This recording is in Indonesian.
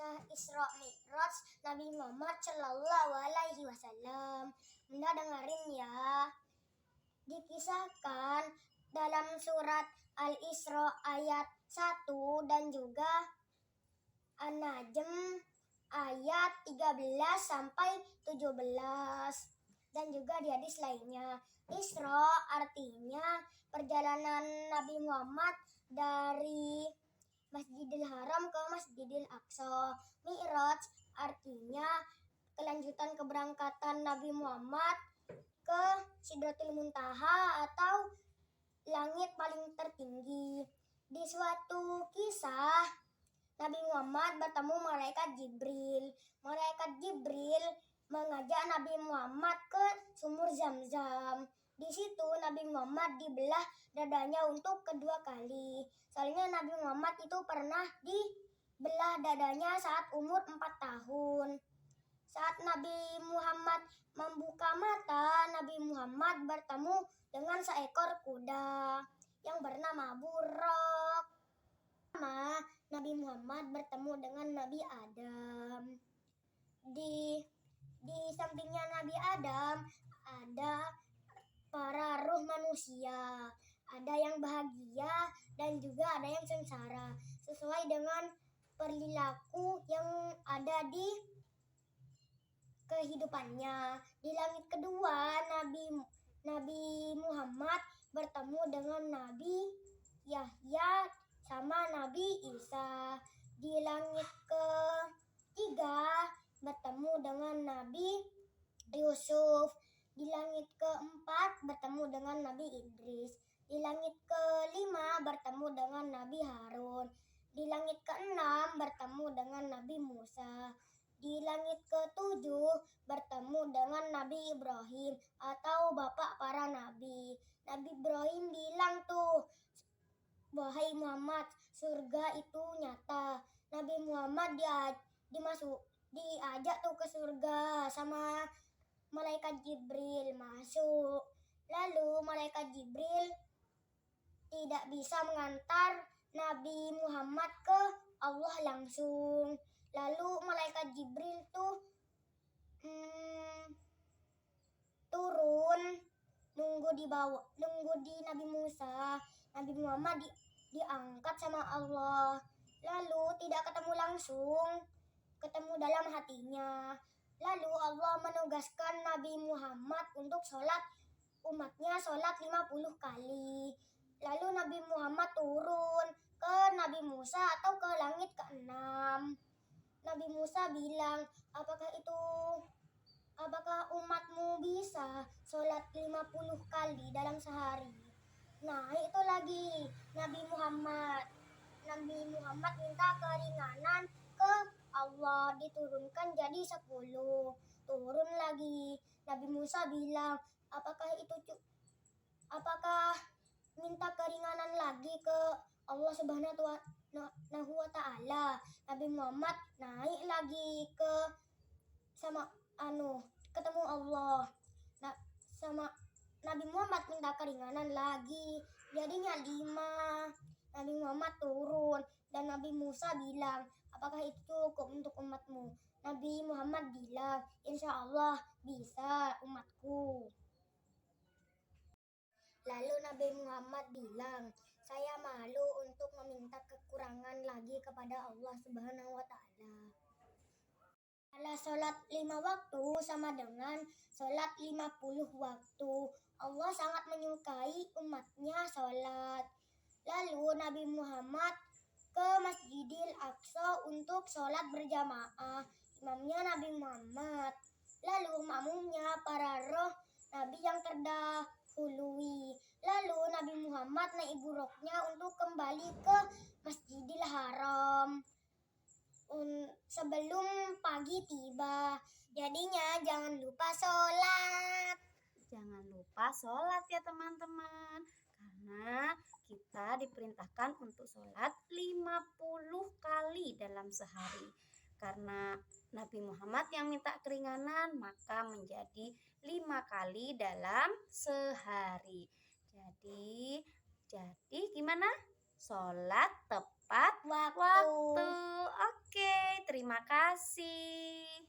Kisah Isra Mi'raj Nabi Muhammad Shallallahu Alaihi Wasallam. Bunda dengerin ya. Dikisahkan dalam surat Al-Isra ayat 1 dan juga An-Najm ayat 13 sampai 17 dan juga di hadis lainnya. Isra artinya perjalanan Nabi Muhammad dari Masjidil Haram ke Masjidil Aqsa. Mi'raj artinya kelanjutan keberangkatan Nabi Muhammad ke Sidratul Muntaha atau langit paling tertinggi. Di suatu kisah, Nabi Muhammad bertemu malaikat Jibril. Malaikat Jibril mengajak Nabi Muhammad ke sumur Zam-Zam. Di situ Nabi Muhammad dibelah dadanya untuk kedua kali. Soalnya Nabi Muhammad itu pernah dibelah dadanya saat umur 4 tahun. Saat Nabi Muhammad membuka mata, Nabi Muhammad bertemu dengan seekor kuda yang bernama Buraq. Nabi Muhammad bertemu dengan Nabi Adam. Di sampingnya Nabi Adam ada para ruh manusia. Ada yang bahagia dan juga ada yang sengsara. Sesuai dengan perilaku yang ada di kehidupannya. Di langit kedua, Nabi Muhammad bertemu dengan Nabi Yahya sama Nabi Isa. Di langit ketiga bertemu dengan Nabi Yusuf. Di langit keempat bertemu dengan Nabi Idris. Di langit kelima bertemu dengan Nabi Harun. Di langit keenam bertemu dengan Nabi Musa. Di langit ketujuh bertemu dengan Nabi Ibrahim atau bapak para nabi. Nabi Ibrahim bilang tuh, wahai Muhammad, surga itu nyata. Nabi Muhammad diajak tuh ke surga sama malaikat Jibril masuk. Lalu malaikat Jibril tidak bisa mengantar Nabi Muhammad ke Allah langsung. Lalu malaikat Jibril tuh turun nunggu di Nabi Musa. Nabi Muhammad diangkat sama Allah. Lalu tidak ketemu langsung, ketemu dalam hatinya. Lalu Allah menugaskan Nabi Muhammad untuk umatnya sholat 50 kali. Lalu Nabi Muhammad turun ke Nabi Musa atau ke langit ke-6. Nabi Musa bilang, apakah umatmu bisa sholat 50 kali dalam sehari? Nah, itu lagi Nabi Muhammad minta keringanan ke Allah, diturunkan jadi 10. Turun lagi. Nabi Musa bilang, apakah minta keringanan lagi ke Allah Subhanahu wa Ta'ala? Nabi Muhammad naik lagi ketemu Allah. Nabi Muhammad minta keringanan lagi, jadinya 5. Nabi Muhammad turun dan Nabi Musa bilang, apakah itu cukup untuk umatmu? Nabi Muhammad bilang, insya Allah bisa umatku. Lalu Nabi Muhammad bilang, saya malu untuk meminta kekurangan lagi kepada Allah Subhanahu wa Ta'ala. Kalau sholat 5 waktu sama dengan sholat 50 waktu. Allah sangat menyukai umatnya sholat. Lalu Nabi Muhammad ke Masjidil Aqsa untuk sholat berjamaah. Imamnya Nabi Muhammad. Lalu makmumnya para roh Nabi yang terdahului. Lalu Nabi Muhammad naik buruknya untuk kembali ke Masjidil Haram sebelum pagi tiba. Jadinya jangan lupa sholat. Jangan lupa sholat ya teman-teman. Karena kita diperintahkan untuk sholat 50 kali dalam sehari. Karena Nabi Muhammad yang minta keringanan, maka menjadi 5 kali dalam sehari. Jadi gimana? Sholat tepat waktu. Oke. Oke, terima kasih.